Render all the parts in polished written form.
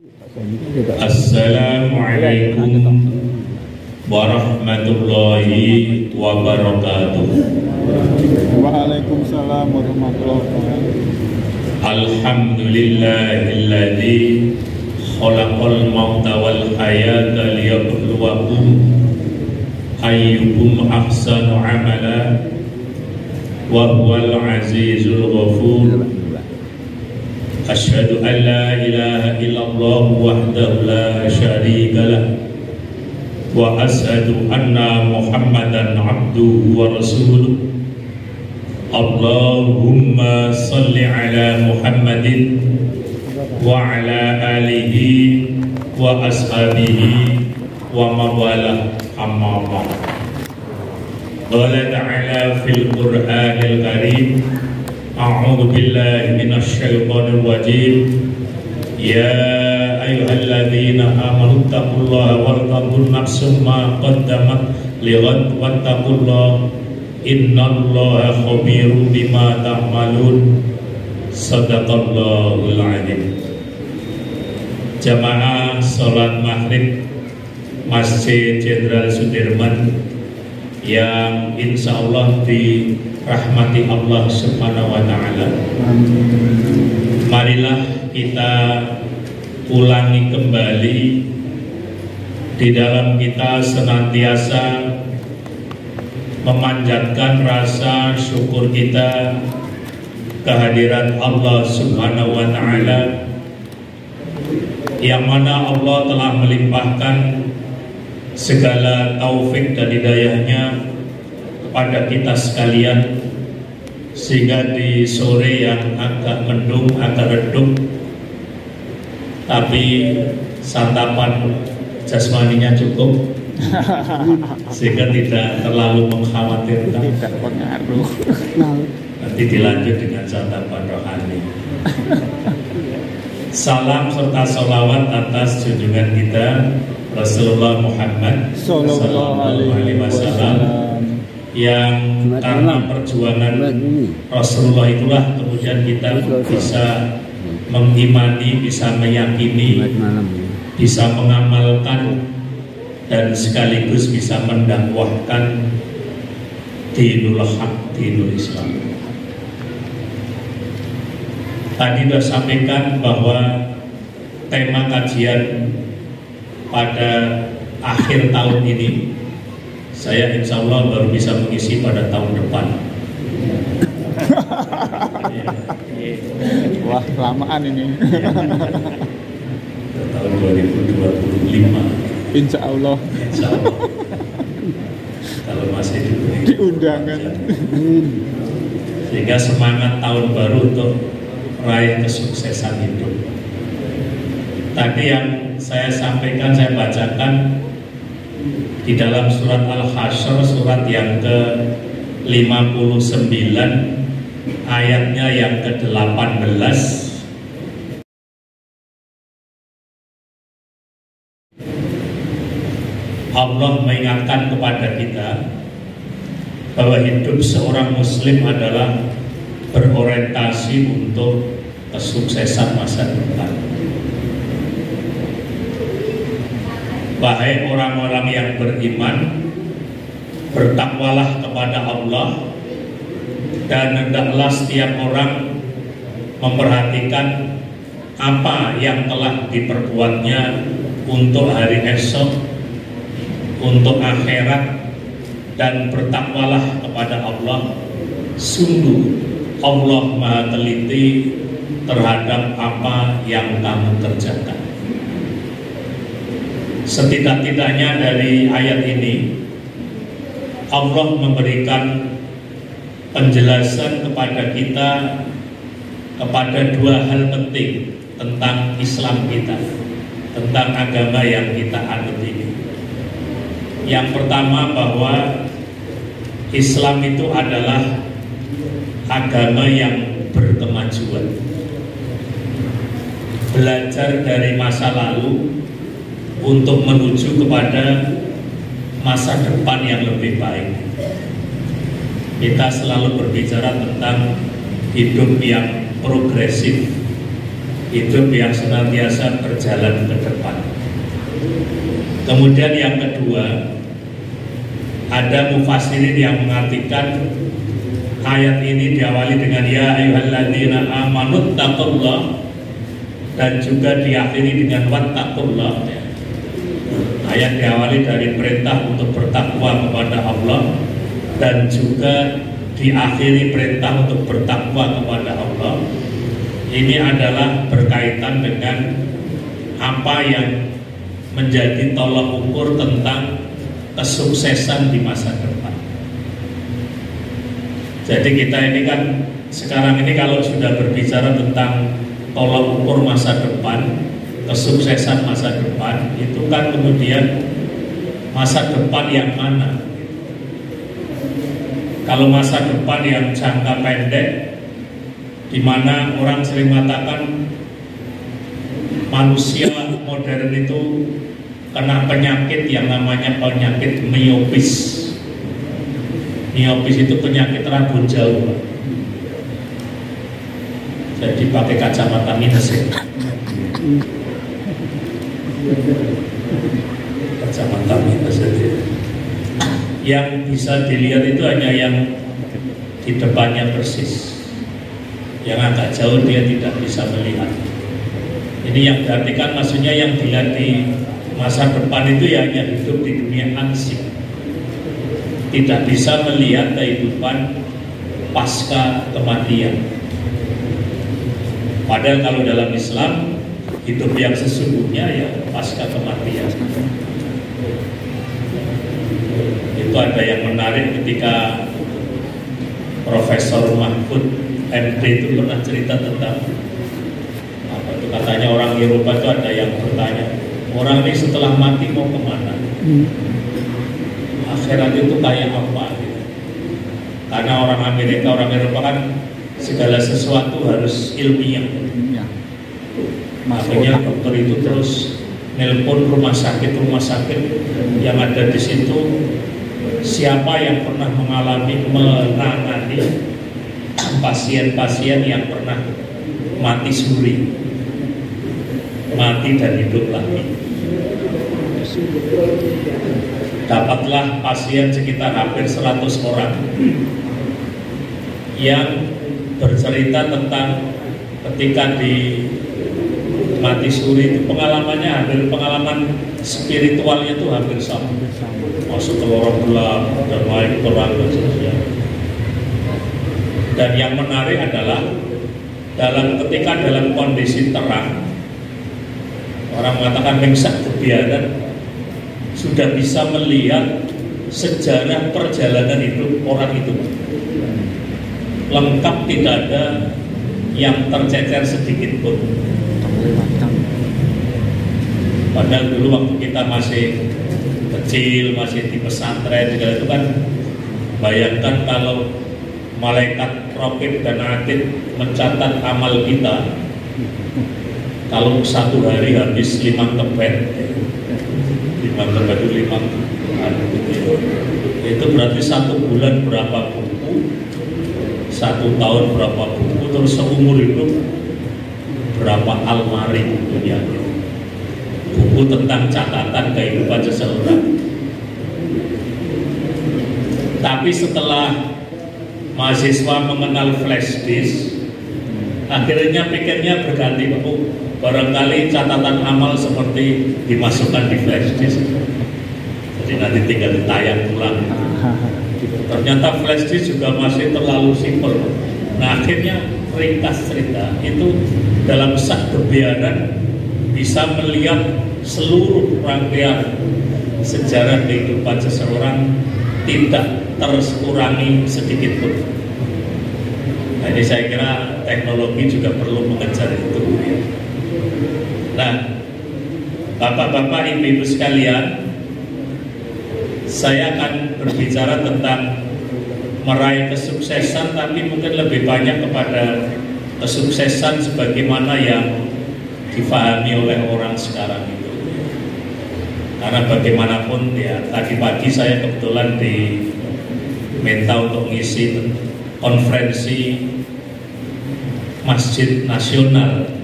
Assalamualaikum warahmatullahi wabarakatuh. Waalaikumsalam warahmatullahi wabarakatuh. Alhamdulillahilladzi khalaqal mauta wal hayata liyabluwakum ayyukum ahsanu amala wa huwal azizul ghafur. Asyhadu an la ilaha illallah wahdahu la syarika lah wa asyhadu anna Muhammadan abduhu wa rasuluh. Allahumma salli ala Muhammadin wa ala alihi wa ashabihi wa mawalah, amma ba'd. Qala ta'ala fil Qur'anil Karim, a'udzu billahi minasy syaithanir rajim. Ya ayyuhalladzina amanu taqullaha wal tanzur nafsum ma qaddamat lighad wattaqullaha innallaha khabirum bima ta'malun. Shadaqallahul adzim. Jamaah salat maghrib Masjid Jenderal Sudirman yang insya Allah dirahmati Allah Subhanahu wa Ta'ala. Marilah kita ulangi kembali di dalam kita senantiasa memanjatkan rasa syukur kita kehadiran Allah Subhanahu wa Ta'ala, yang mana Allah telah melimpahkan segala taufik dan hidayahnya kepada kita sekalian, sehingga di sore yang agak mendung, agak redup, tapi santapan jasmaninya cukup, sehingga tidak terlalu mengkhawatirkan. Tidak pengaruh. Nanti dilanjut dengan santapan rohani. Salam serta sholawat atas junjungan kita Rasulullah Muhammad Sallallahu Alaihi Wasallam, yang karena perjuangan Rasulullah itulah kemudian kita bisa mengimani, bisa meyakini, bisa mengamalkan, dan sekaligus bisa mendakwahkan dinul haq, dinul Islam. Tadi sudah sampaikan bahwa tema kajian pada akhir tahun ini saya insya Allah baru bisa mengisi pada tahun depan. Wah, kelamaan ini. Tahun 2025. Insya Allah. Insya Allah. Kalau masih diberi Diundangan. Sehingga semangat tahun baru untuk meraih kesuksesan hidup. Tadi yang saya sampaikan, saya bacakan di dalam surat Al-Hasyr, surat yang ke-59, ayatnya yang ke-18. Allah mengingatkan kepada kita bahwa hidup seorang muslim adalah berorientasi untuk kesuksesan masa depan. Wahai orang-orang yang beriman, bertakwalah kepada Allah, dan hendaklah setiap orang memperhatikan apa yang telah diperbuatnya untuk hari esok, untuk akhirat, dan bertakwalah kepada Allah. Sungguh Allah Maha teliti terhadap apa yang kamu kerjakan. Setidak-tidaknya dari ayat ini Allah memberikan penjelasan kepada kita kepada dua hal penting tentang Islam kita, tentang agama yang kita anut ini. Yang pertama, bahwa Islam itu adalah agama yang berkemajuan, belajar dari masa lalu untuk menuju kepada masa depan yang lebih baik. Kita selalu berbicara tentang hidup yang progresif, hidup yang senantiasa berjalan ke depan. Kemudian yang kedua, ada mufassirin yang mengartikan ayat ini diawali dengan ya ayyuhalladzina amanu taqullah dan juga diakhiri dengan wattaqullah. Ayat diawali dari perintah untuk bertakwa kepada Allah dan juga diakhiri perintah untuk bertakwa kepada Allah. Ini adalah berkaitan dengan apa yang menjadi tolak ukur tentang kesuksesan di masa depan. Jadi kita ini kan sekarang ini kalau sudah berbicara tentang tolak ukur masa depan, kesuksesan masa depan, itu kan kemudian masa depan yang mana? Kalau masa depan yang jangka pendek, di mana orang sering mengatakan manusia modern itu kena penyakit yang namanya penyakit miopis. Miopis itu penyakit rambut jauh. Jadi pakai kacamata minus ya. Kacamata minus saja. Yang bisa dilihat itu hanya yang di depannya persis. Yang agak jauh dia tidak bisa melihat. Ini yang diartikan maksudnya yang dilihat di masa depan itu ya hanya hidup di dunia ansih, tidak bisa melihat kehidupan pasca kematian. Padahal kalau dalam Islam hidup yang sesungguhnya ya pasca kematian. Itu ada yang menarik ketika Profesor Mahfud MD itu pernah cerita tentang apa itu, katanya orang Eropa itu ada yang bertanya, orang ini setelah mati mau kemana? Akhirat itu kayak apa? Gitu. Karena orang Amerika, orang Eropa kan segala sesuatu harus ilmiah. Makanya dokter itu terus nelpon rumah sakit yang ada di situ, siapa yang pernah menangani pasien-pasien yang pernah mati suri, mati dan hidup lagi. Dapatlah pasien sekitar hampir 100 orang yang bercerita tentang ketika di mati suri itu pengalamannya hampir, pengalaman spiritualnya itu hampir sama. Masuk ke lorong gelap dan naik terang dan seterusnya. Dan yang menarik adalah ketika dalam kondisi terang, orang mengatakan mengsak kebiaran, sudah bisa melihat sejarah perjalanan hidup orang itu lengkap, tidak ada yang tercecer sedikit pun. Padahal dulu waktu kita masih kecil, masih di pesantren segala itu kan, bayangkan kalau malaikat raqib dan atid mencatat amal kita, kalau satu hari habis 5 kebet itu 5 itu berarti 1 bulan berapa buku, 1 tahun berapa buku, terus seumur hidup berapa almari bukunya, buku tentang catatan kehidupan seseorang. Tapi setelah mahasiswa mengenal flash disk, akhirnya pikirnya berganti, barangkali catatan amal seperti dimasukkan di flash disk, jadi nanti tinggal ditayang ulang. Ternyata flash disk juga masih terlalu simpel. Nah akhirnya ringkas cerita itu dalam sak kebiaran bisa melihat seluruh rangkaian sejarah kehidupan seseorang, tidak terkurangi sedikit pun. Nah ini saya kira teknologi juga perlu mengejar itu. Nah, bapak-bapak, ibu-ibu sekalian, saya akan berbicara tentang meraih kesuksesan, tapi mungkin lebih banyak kepada kesuksesan sebagaimana yang difahami oleh orang sekarang itu. Karena bagaimanapun ya, tadi pagi saya kebetulan diminta untuk ngisi konferensi Masjid Nasional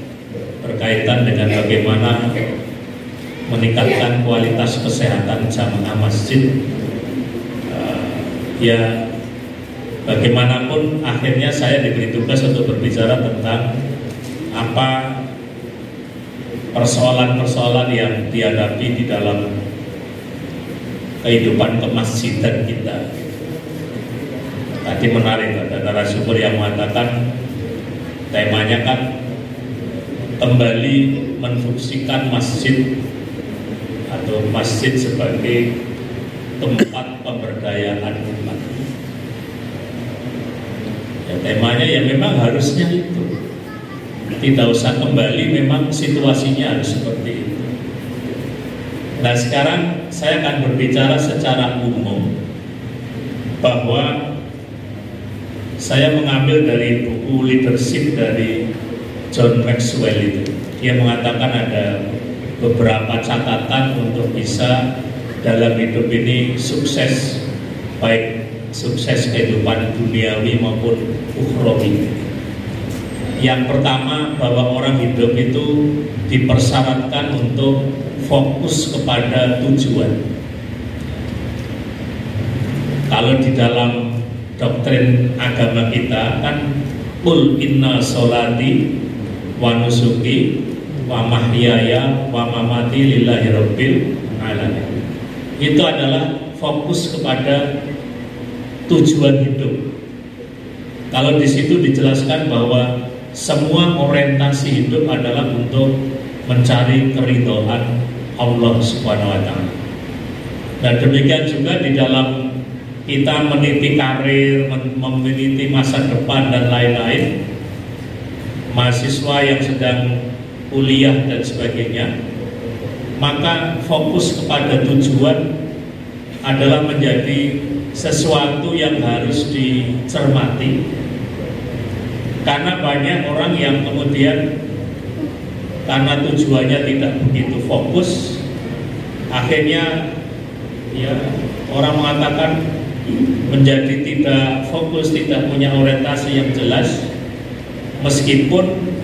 berkaitan dengan bagaimana meningkatkan kualitas kesehatan jamaah masjid. Ya, bagaimanapun akhirnya saya diberi tugas untuk berbicara tentang apa persoalan-persoalan yang dihadapi di dalam kehidupan kemasjidan kita. Tadi menarik, ada narasumber yang mengatakan temanya kan kembali menfungsikan masjid atau masjid sebagai tempat pemberdayaan umat. Ya, temanya ya memang harusnya itu. Tidak usah kembali, memang situasinya harus seperti itu. Nah, sekarang saya akan berbicara secara umum bahwa saya mengambil dari buku leadership dari John Maxwell itu. Dia mengatakan ada beberapa catatan untuk bisa dalam hidup ini sukses, baik sukses kehidupan duniawi maupun ukhrawi. Yang pertama, bahwa orang hidup itu dipersyaratkan untuk fokus kepada tujuan. Kalau di dalam doktrin agama kita kan qul inna sholati wa nusuki wa mahyaya wa mamati lillahi rabbil alamin. Itu adalah fokus kepada tujuan hidup. Kalau di situ dijelaskan bahwa semua orientasi hidup adalah untuk mencari keridhaan Allah Subhanahu wa taala. Dan demikian juga di dalam kita meniti karir, meniti masa depan dan lain-lain. Mahasiswa yang sedang kuliah dan sebagainya, maka fokus kepada tujuan adalah menjadi sesuatu yang harus dicermati. Karena banyak orang yang kemudian karena tujuannya tidak begitu fokus, akhirnya ya orang mengatakan menjadi tidak fokus, tidak punya orientasi yang jelas. Meskipun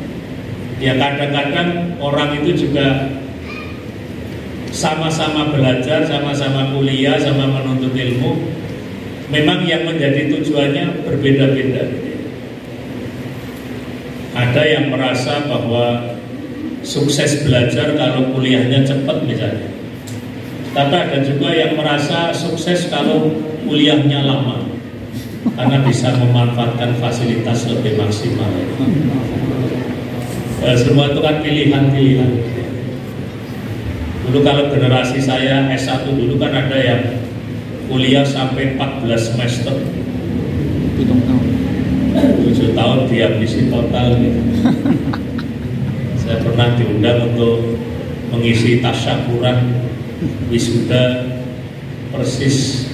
ya kadang-kadang orang itu juga sama-sama belajar, sama-sama kuliah, sama menuntut ilmu, memang yang menjadi tujuannya berbeda-beda. Ada yang merasa bahwa sukses belajar kalau kuliahnya cepat misalnya. Tapi ada juga yang merasa sukses kalau kuliahnya lama, karena bisa memanfaatkan fasilitas lebih maksimal. Semua itu kan pilihan-pilihan. Dulu kalau generasi saya S1 dulu kan ada yang kuliah sampai 14 semester. 7 tahun dihabisi total gitu. Saya pernah diundang untuk mengisi tasyakuran wisuda persis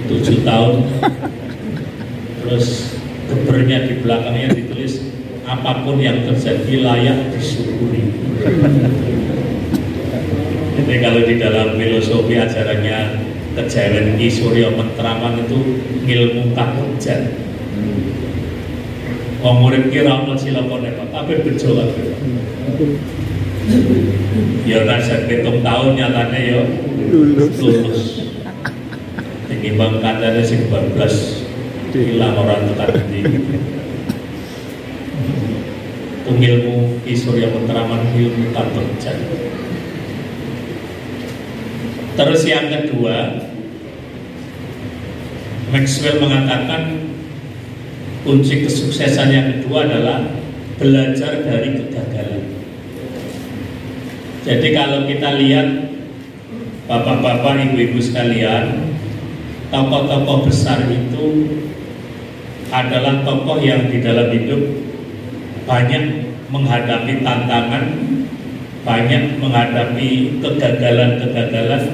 7 tahun. Terus gebernya di belakangnya ditulis apapun yang terjadi layak disyukuri. Jadi kalau di dalam filosofi ajarannya Kejawen Ki Surya Mentraman itu ilmu kahujan. Wong murid ki ra ono cilakane Pak, kabeh bejo kabeh. Ya ora sekitung tahun nyatane ya lulus. Iki bang katane sing 14 hilang ora tekan ndi. Ilmu Ki Surya Mentraman ilmu kahujan. Terus yang kedua, Maxwell mengatakan kunci kesuksesan yang kedua adalah belajar dari kegagalan. Jadi kalau kita lihat bapak-bapak, ibu-ibu sekalian, tokoh-tokoh besar itu adalah tokoh yang di dalam hidup banyak menghadapi tantangan, banyak menghadapi kegagalan-kegagalan,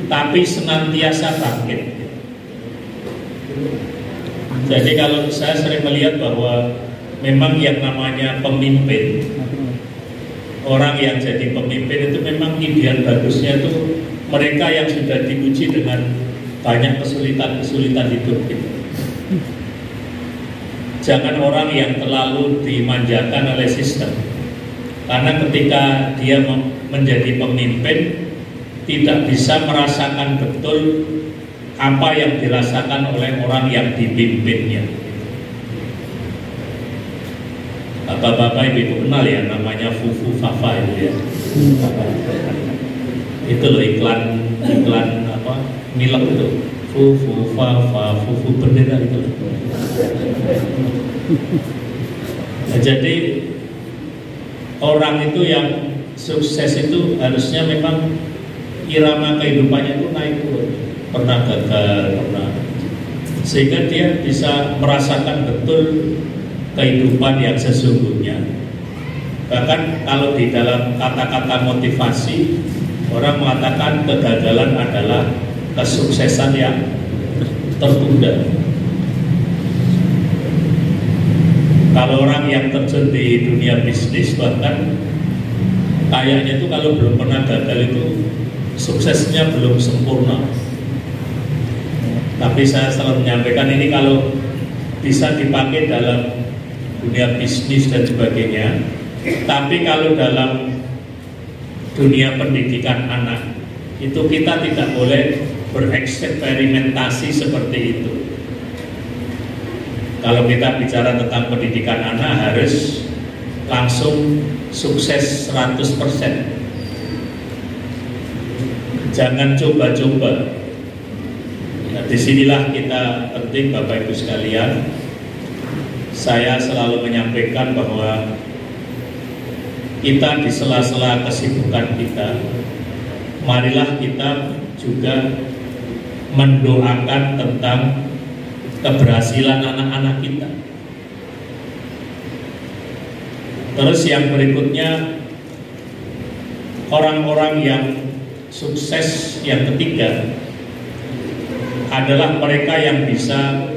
tapi senantiasa bangkit. Jadi kalau saya sering melihat bahwa memang yang namanya pemimpin, orang yang jadi pemimpin itu memang ideal bagusnya itu mereka yang sudah diuji dengan banyak kesulitan-kesulitan hidup gitu. Jangan orang yang terlalu dimanjakan oleh sistem. Karena ketika dia menjadi pemimpin, tidak bisa merasakan betul apa yang dirasakan oleh orang yang dipimpinnya. Bapak-bapak ibu kenal ya, namanya Fufu Fafa itu ya. Itu loh iklan apa Milk itu, Fufu Fafa, Fufu bendera itu. Nah, jadi orang itu yang sukses itu harusnya memang irama kehidupannya itu naik turun, pernah gagal, pernah, sehingga dia bisa merasakan betul kehidupan yang sesungguhnya. Bahkan kalau di dalam kata-kata motivasi, orang mengatakan kegagalan adalah kesuksesan yang tertunda. Kalau orang yang terjun di dunia bisnis, bahkan kayaknya itu kalau belum pernah gagal itu suksesnya belum sempurna. Tapi saya selalu menyampaikan ini kalau bisa dipakai dalam dunia bisnis dan sebagainya. Tapi kalau dalam dunia pendidikan anak itu kita tidak boleh bereksperimentasi seperti itu. Kalau kita bicara tentang pendidikan anak harus langsung sukses 100%. Jangan coba-coba. Nah, disinilah kita penting Bapak Ibu sekalian. Saya selalu menyampaikan bahwa kita di sela-sela kesibukan kita, marilah kita juga mendoakan tentang keberhasilan anak-anak kita. Terus yang berikutnya, orang-orang yang sukses yang ketiga adalah mereka yang bisa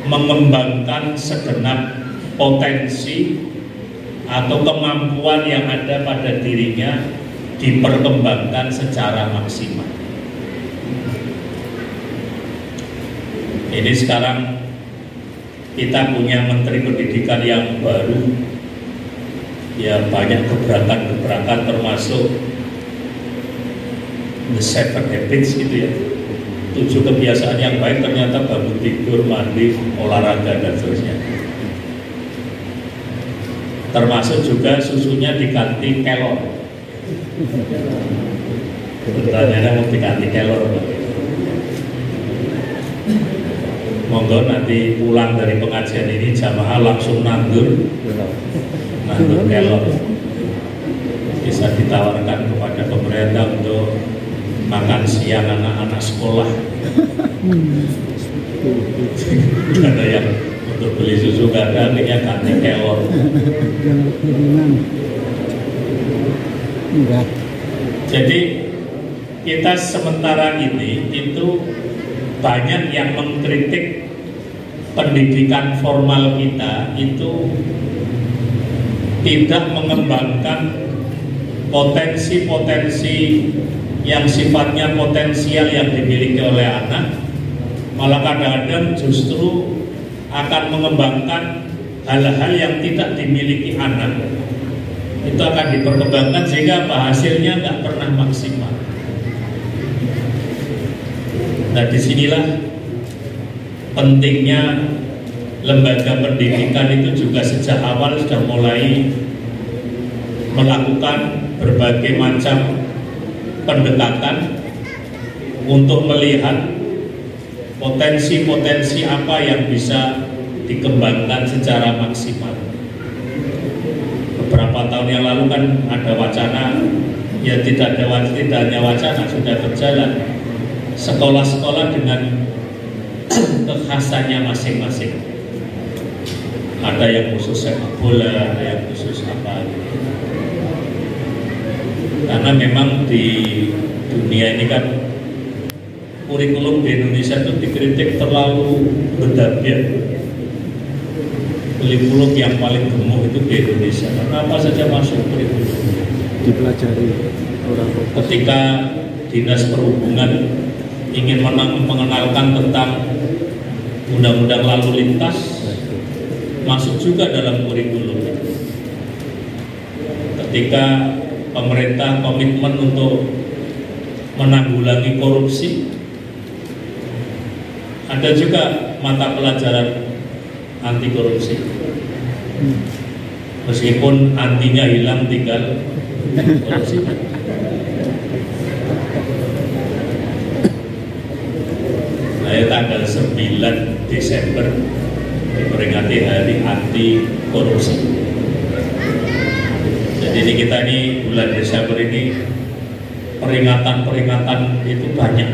mengembangkan segenap potensi atau kemampuan yang ada pada dirinya diperkembangkan secara maksimal. Ini sekarang kita punya Menteri Pendidikan yang baru, ya banyak gebrakan-gebrakan termasuk the 7 habits gitu ya, 7 kebiasaan yang baik, ternyata bangun tidur, mandi, olahraga dan seterusnya. Termasuk juga susunya diganti kelor. Pertanyaannya mau diganti kelor, monggo nanti pulang dari pengajian ini jamaah langsung nandur kelor, bisa ditawarkan kepada pemerintah untuk makan siang anak-anak sekolah. Ada yang untuk beli susu gak ada, akhirnya ganti kelor. Jadi kita sementara ini itu banyak yang mengkritik pendidikan formal kita itu tidak mengembangkan potensi-potensi yang sifatnya potensial yang dimiliki oleh anak, malah kadang-kadang justru akan mengembangkan hal-hal yang tidak dimiliki anak. Itu akan diperkembangkan sehingga hasilnya nggak pernah maksimal. Nah, disinilah pentingnya lembaga pendidikan itu juga sejak awal sudah mulai melakukan berbagai macam pendekatan untuk melihat potensi-potensi apa yang bisa dikembangkan secara maksimal. Beberapa tahun yang lalu kan ada wacana, ya tidak hanya wacana, sudah berjalan. Sekolah-sekolah dengan kekhasannya masing-masing. Ada yang khusus sepak bola, ada yang khusus apa. Karena memang di dunia ini kan kurikulum di Indonesia itu dikritik terlalu berdabiat. Kurikulum yang paling gemuk itu di Indonesia. Karena apa saja masuk kurikulum. Dipelajari orang. Ketika Dinas Perhubungan ingin mengenalkan tentang undang-undang lalu lintas, masuk juga dalam kurikulum. ketika pemerintah komitmen untuk menanggulangi korupsi. Ada juga mata pelajaran anti korupsi. Meskipun antinya hilang, tinggal korupsi. Saya tanggal 9 Desember diperingati hari anti korupsi. Jadi di kita ini bulan Desember ini peringatan itu banyak.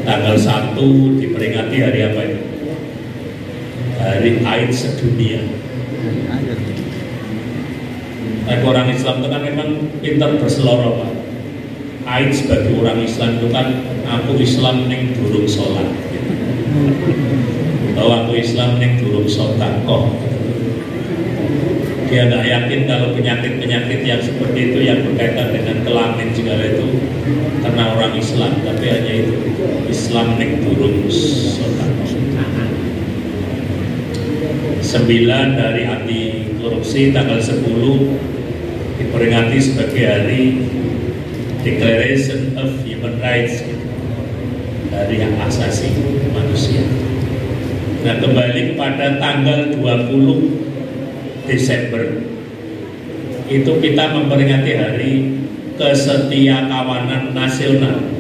Tanggal 1 diperingati hari apa itu? Hari AIDS sedunia. Tapi orang Islam itu kan memang pintar berseloroh, Pak. AIDS bagi orang Islam itu kan aku Islam ning durung sholat, atau aku Islam ning durung sodakoh. Dia nggak yakin kalau penyakit-penyakit yang seperti itu yang berkaitan dengan kelamin segala itu karena orang Islam, tapi hanya itu Islam ning durung sodakoh. 9 dari anti korupsi, tanggal 10 diperingati sebagai hari Declaration of Human Rights, dari hak asasi manusia. Nah, kembali kepada tanggal 20 Desember itu kita memperingati hari Kesetiakawanan Nasional.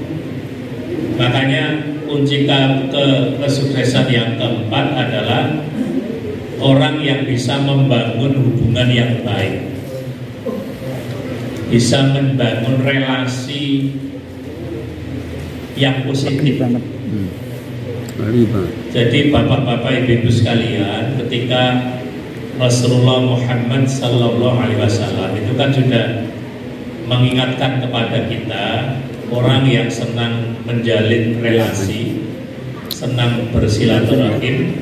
Makanya kunci kesuksesan yang keempat adalah orang yang bisa membangun hubungan yang baik, bisa membangun relasi yang positif. Jadi bapak-bapak, ibu-ibu sekalian, ketika Rasulullah Muhammad Sallallahu Alaihi Wasallam itu kan sudah mengingatkan kepada kita, orang yang senang menjalin relasi, senang bersilaturahim,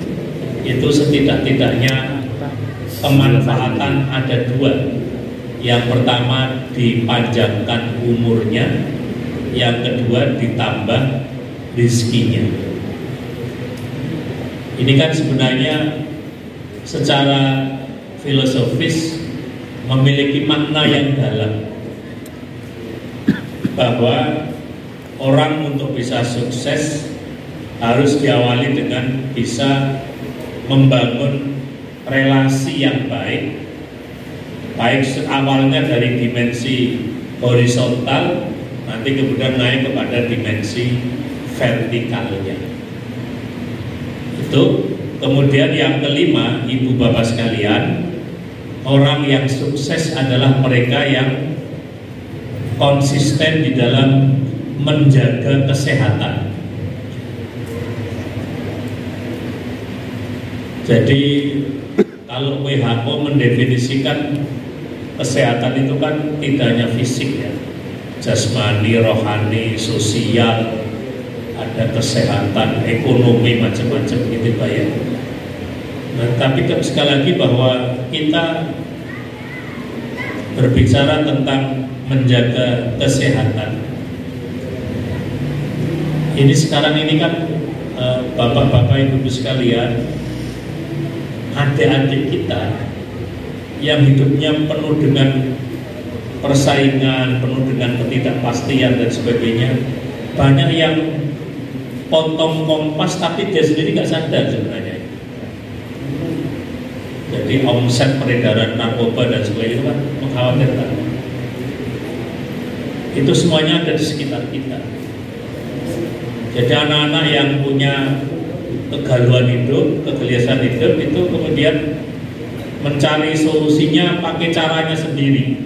itu setidak-tidaknya kemanfaatan ada dua. Yang pertama dipanjangkan umurnya, yang kedua ditambah rizkinya. Ini kan sebenarnya secara filosofis memiliki makna yang dalam, bahwa orang untuk bisa sukses harus diawali dengan bisa membangun relasi yang baik, baik awalnya dari dimensi horizontal, nanti kemudian naik kepada dimensi vertikalnya. Itu. Kemudian yang kelima, ibu bapak sekalian, orang yang sukses adalah mereka yang konsisten di dalam menjaga kesehatan. Jadi kalau WHO mendefinisikan kesehatan itu kan tidak hanya fisik ya, jasmani, rohani, sosial, ada kesehatan, ekonomi, macam-macam gitu Pak ya. Nah, tapi sekali lagi bahwa kita berbicara tentang menjaga kesehatan. Ini sekarang ini kan bapak-bapak, ibu-ibu sekalian, adik-adik kita yang hidupnya penuh dengan persaingan, penuh dengan ketidakpastian dan sebagainya, banyak yang potong kompas tapi dia sendiri nggak sadar sebenarnya. Jadi omset peredaran narkoba dan sebagainya itu kan mengkhawatirkan. Itu semuanya ada di sekitar kita. Jadi anak-anak yang punya kegalauan hidup, kegelisahan hidup itu kemudian mencari solusinya pakai caranya sendiri,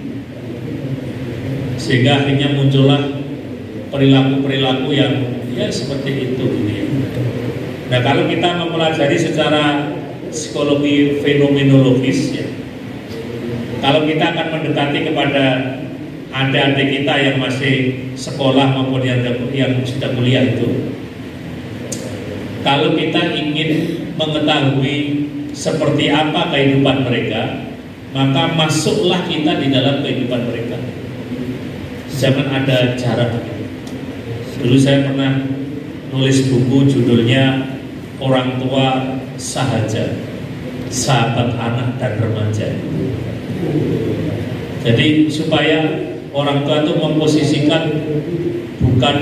sehingga akhirnya muncullah perilaku-perilaku yang ya seperti itu gitu ya. Nah, kalau kita mempelajari secara psikologi fenomenologis ya, kalau kita akan mendekati kepada adik-adik kita yang masih sekolah maupun yang sudah kuliah itu, kalau kita ingin mengetahui seperti apa kehidupan mereka, maka masuklah kita di dalam kehidupan mereka. Jangan ada jarak. Dulu saya pernah nulis buku judulnya Orang Tua Sahaja, Sahabat Anak dan Remaja. Jadi supaya orang tua itu memposisikan bukan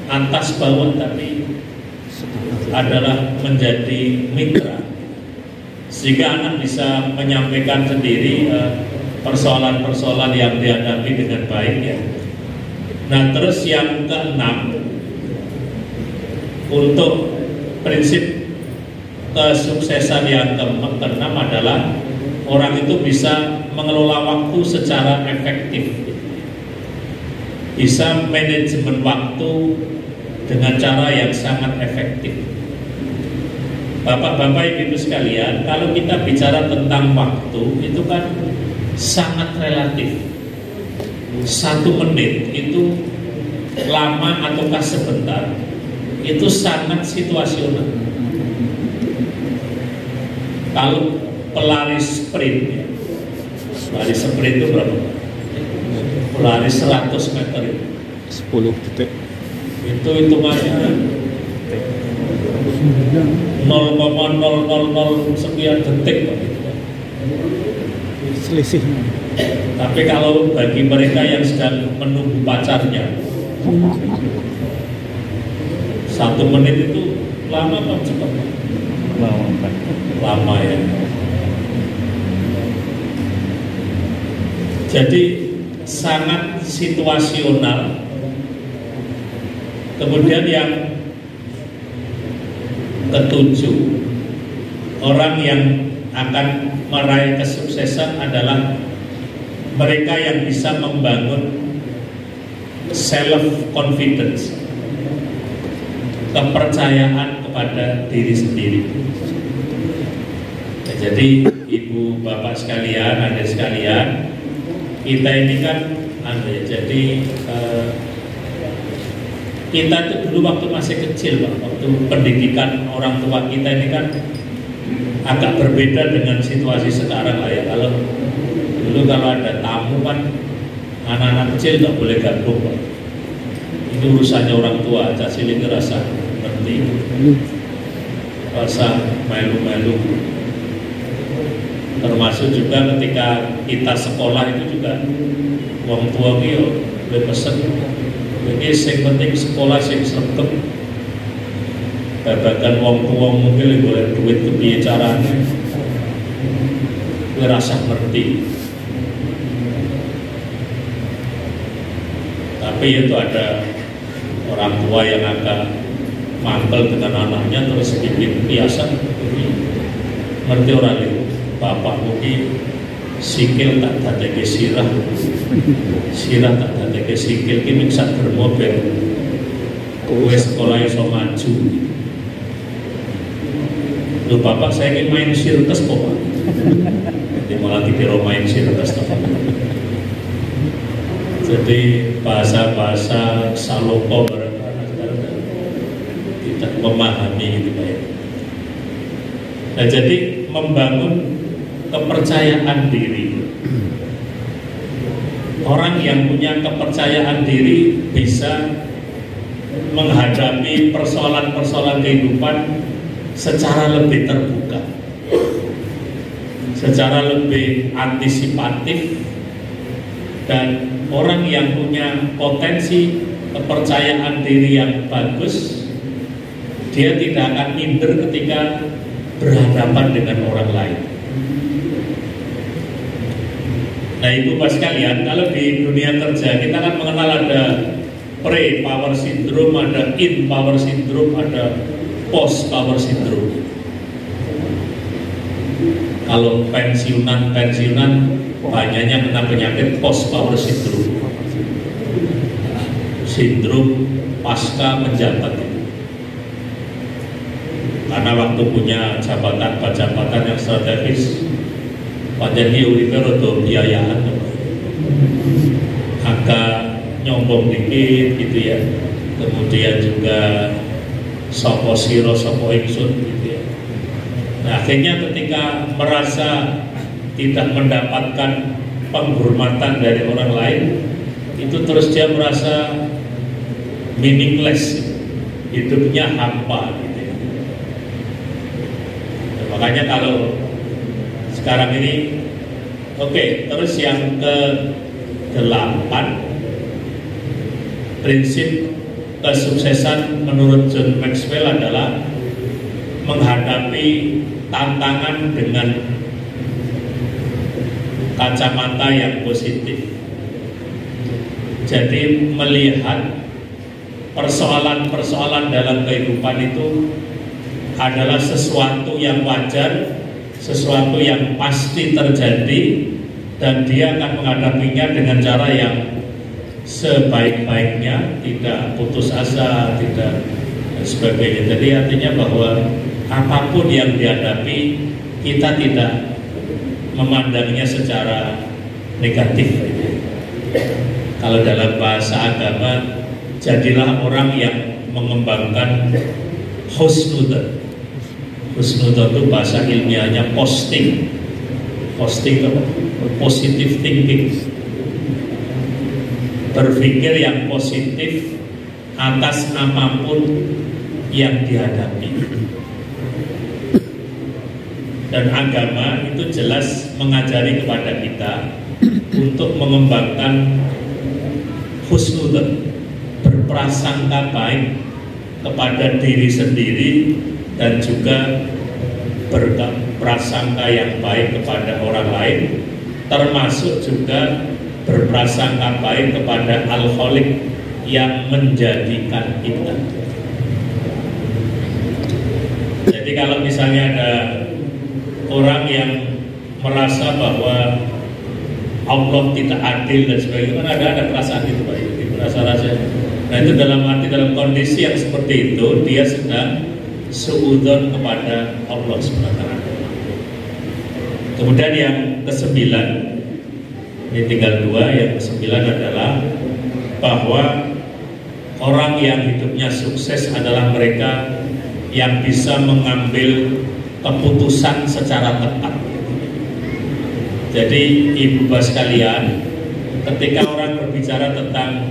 atas bawah, tapi adalah menjadi mitra, sehingga anak bisa menyampaikan sendiri persoalan-persoalan yang dihadapi dengan baik ya. Nah terus yang keenam, untuk prinsip kesuksesan yang keenam adalah orang itu bisa mengelola waktu secara efektif, bisa manajemen waktu dengan cara yang sangat efektif. Bapak-bapak, ibu sekalian, kalau kita bicara tentang waktu itu kan sangat relatif. 1 menit itu lama ataukah sebentar, itu sangat situasional. Kalau pelari sprint ya, pelari sprint itu berapa? Pelari 100 meter itu 10 detik. Itu hitungannya 0,000 sekian detik gitu. Selisih. Tapi kalau bagi mereka yang sedang menunggu pacarnya, 1 menit itu lama apa cepat? Lama ya. Jadi sangat situasional. Kemudian yang ketujuh, orang yang akan meraih kesuksesan adalah mereka yang bisa membangun self confidence, kepercayaan kepada diri sendiri. Nah, jadi ibu bapak sekalian, adik sekalian, kita ini kan jadi kita itu dulu waktu masih kecil Pak, waktu pendidikan orang tua kita ini kan agak berbeda dengan situasi sekarang lah ya. Kalau dulu kalau ada tamu kan anak-anak kecil nggak boleh gabung Pak. Itu urusannya orang tua, Cak Cilik rasa ngerti, rasa melu-melu. Termasuk juga ketika kita sekolah itu juga orang tua itu boleh pesen. Jadi yang penting sekolah yang sergap. Babagan wong tua mungkin boleh duit ke piye carane. Kowe rasa ngerti. Tapi itu ada orang tua yang agak mangkel dengan anaknya terus bikin biasa. Ngerti orang itu. Bapak mungkin sikil tak dadeke sirah, sirah tak dadeke sikil, kini bisa bermobil. Kowe sekolah iso maju. Loh bapak, saya ingin main sirkus kok Pak. Jadi malah dikira main sirkus Pak. Jadi bahasa-bahasa saloko tidak memahami gitu Pak ya. Nah jadi membangun kepercayaan diri. Orang yang punya kepercayaan diri bisa menghadapi persoalan-persoalan kehidupan secara lebih terbuka, secara lebih antisipatif, dan orang yang punya potensi kepercayaan diri yang bagus, dia tidak akan minder ketika berhadapan dengan orang lain. Nah ibu bapak sekalian, kalau di dunia kerja kita kan mengenal ada pre-power syndrome, ada in-power syndrome, ada post-power syndrome. Kalau pensiunan banyaknya kena penyakit post-power syndrome, sindrom pasca menjabat. Karena waktu punya jabatan yang strategis, padahal uripe rada biayaan, agak nyombong dikit gitu ya. Kemudian juga sopo siro sopo ingsun gitu ya. Nah akhirnya ketika merasa tidak mendapatkan penghormatan dari orang lain, itu terus dia merasa meaningless, hidupnya hampa gitu ya. Nah, makanya kalau sekarang ini Oke, terus yang ke-8, prinsip kesuksesan menurut John Maxwell adalah menghadapi tantangan dengan kacamata yang positif. Jadi melihat persoalan-persoalan dalam kehidupan itu adalah sesuatu yang wajar, sesuatu yang pasti terjadi, dan dia akan menghadapinya dengan cara yang sebaik-baiknya, tidak putus asa, tidak sebagainya. Jadi artinya bahwa apapun yang dihadapi, kita tidak memandangnya secara negatif. Kalau dalam bahasa agama, jadilah orang yang mengembangkan husnudzon. Husnudzon itu bahasa ilmiahnya posting apa? Positive thinking. Berpikir yang positif atas apapun yang dihadapi. Dan agama itu jelas mengajari kepada kita untuk mengembangkan husnudzon, berprasangka baik kepada diri sendiri dan juga berprasangka yang baik kepada orang lain, termasuk juga berprasangka baik kepada Al-Khaliq yang menjadikan kita. Jadi kalau misalnya ada orang yang merasa bahwa Allah tidak adil dan sebagainya, kan ada perasaan itu, Pak, itu rasa-rasa. Nah itu dalam kondisi yang seperti itu, dia sedang suudzon kepada Allah SWT. Kemudian yang ke-9, ini tinggal 2, yang ke-9 adalah bahwa orang yang hidupnya sukses adalah mereka yang bisa mengambil keputusan secara tepat. Jadi ibu bapak sekalian, ketika orang berbicara tentang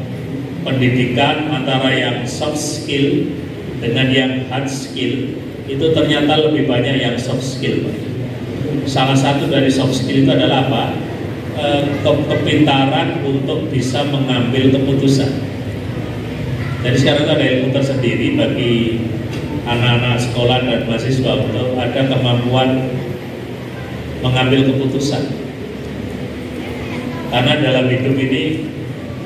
pendidikan antara yang soft skill dengan yang hard skill, itu ternyata lebih banyak yang soft skill. Salah satu dari soft skill itu adalah apa? Kepintaran untuk bisa mengambil keputusan. Jadi sekarang ada ilmu tersendiri bagi anak-anak sekolah dan mahasiswa untuk ada kemampuan mengambil keputusan. Karena dalam hidup ini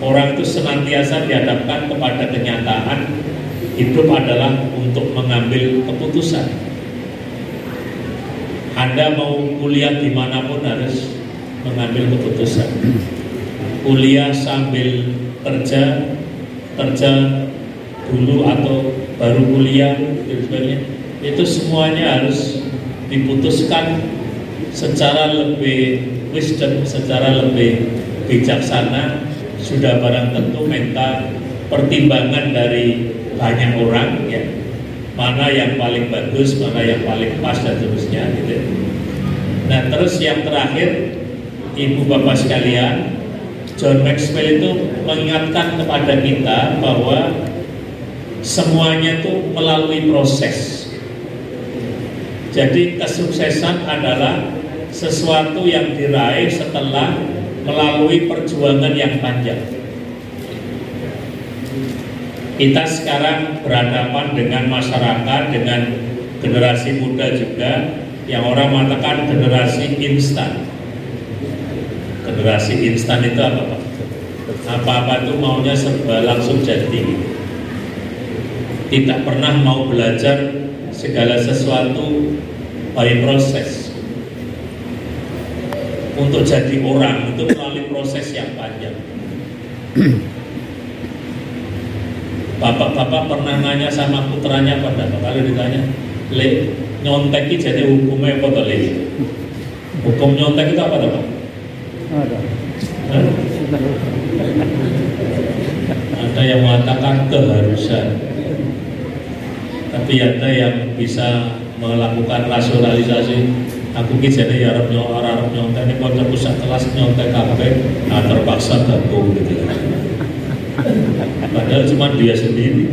orang itu senantiasa dihadapkan kepada kenyataan hidup adalah untuk mengambil keputusan. Anda mau kuliah dimanapun harus mengambil keputusan. Kuliah sambil kerja dulu atau baru kuliah dan sebagainya, itu semuanya harus diputuskan secara lebih wisdom, secara lebih bijaksana. Sudah barang tentu minta pertimbangan dari banyak orang, ya, mana yang paling bagus, mana yang paling pas dan seterusnya gitu. Nah terus yang terakhir, ibu bapak sekalian, John Maxwell itu mengingatkan kepada kita bahwa semuanya itu melalui proses. Jadi kesuksesan adalah sesuatu yang diraih setelah melalui perjuangan yang panjang. Kita sekarang berhadapan dengan masyarakat, dengan generasi muda juga, yang orang mengatakan generasi instan. Generasi instan itu apa, Pak? Apa-apa itu maunya serba langsung jadi. Tidak pernah mau belajar segala sesuatu by proses. Untuk jadi orang itu melalui proses yang panjang. Bapak-bapak pernah nanya sama putranya pada kalau ditanya, "Le, nyontek ini jadi hukumnya apa toh, Le?" Hukum nyontek itu apa toh, Pak? Ada yang mengatakan keharusan, tapi ada yang bisa melakukan rasionalisasi. Aku ki jane ya arep nyontek nek kanca pusat kelas nyontek kabeh, terpaksa gabung gitu. Padahal cuma dia sendiri.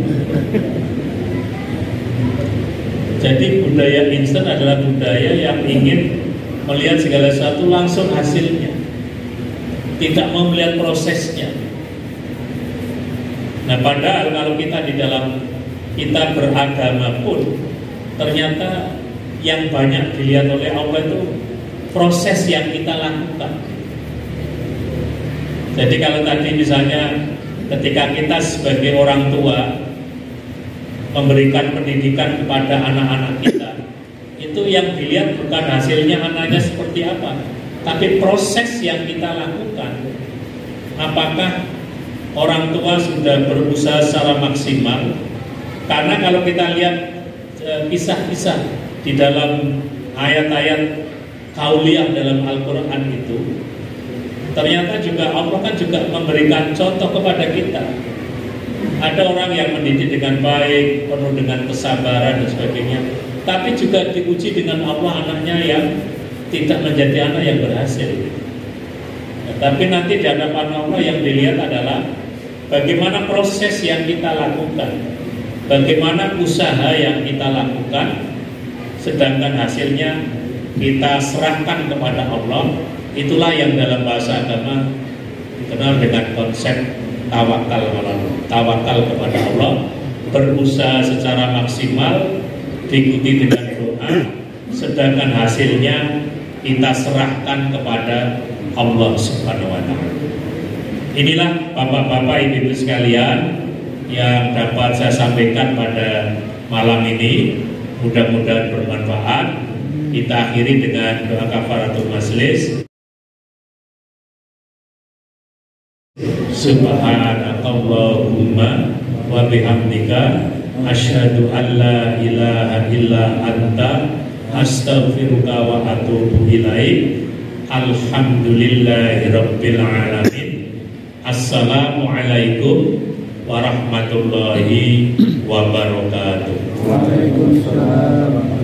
Jadi budaya instan adalah budaya yang ingin melihat segala sesuatu langsung hasilnya, tidak mau melihat prosesnya. Nah, padahal kalau kita di dalam kita beragama pun ternyata yang banyak dilihat oleh Allah itu proses yang kita lakukan. Jadi kalau tadi misalnya ketika kita sebagai orang tua memberikan pendidikan kepada anak-anak kita, itu yang dilihat bukan hasilnya anaknya seperti apa, tapi proses yang kita lakukan. Apakah orang tua sudah berusaha secara maksimal? Karena kalau kita lihat kisah-kisah di dalam ayat-ayat kauliyah dalam Al-Quran itu, ternyata juga Allah kan juga memberikan contoh kepada kita. Ada orang yang mendidik dengan baik, penuh dengan kesabaran dan sebagainya, tapi juga diuji dengan Allah anaknya yang tidak menjadi anak yang berhasil. Tapi nanti di hadapan Allah yang dilihat adalah bagaimana proses yang kita lakukan, bagaimana usaha yang kita lakukan, sedangkan hasilnya kita serahkan kepada Allah. Itulah yang dalam bahasa agama dikenal dengan konsep tawakal kepada Allah, berusaha secara maksimal, diikuti dengan doa, sedangkan hasilnya kita serahkan kepada Allah Subhanahu wa Ta'ala. Inilah bapak-bapak, ibu-ibu sekalian yang dapat saya sampaikan pada malam ini. Mudah-mudahan bermanfaat. Kita akhiri dengan doa kafaratul majelis. Subhanakallahumma wa bihamdika asyhadu an la ilaha illa anta astaghfiruka wa atubu ilaik. Alhamdulillahi rabbil alamin. Assalamualaikum warahmatullahi wabarakatuh. Waalaikumsalam.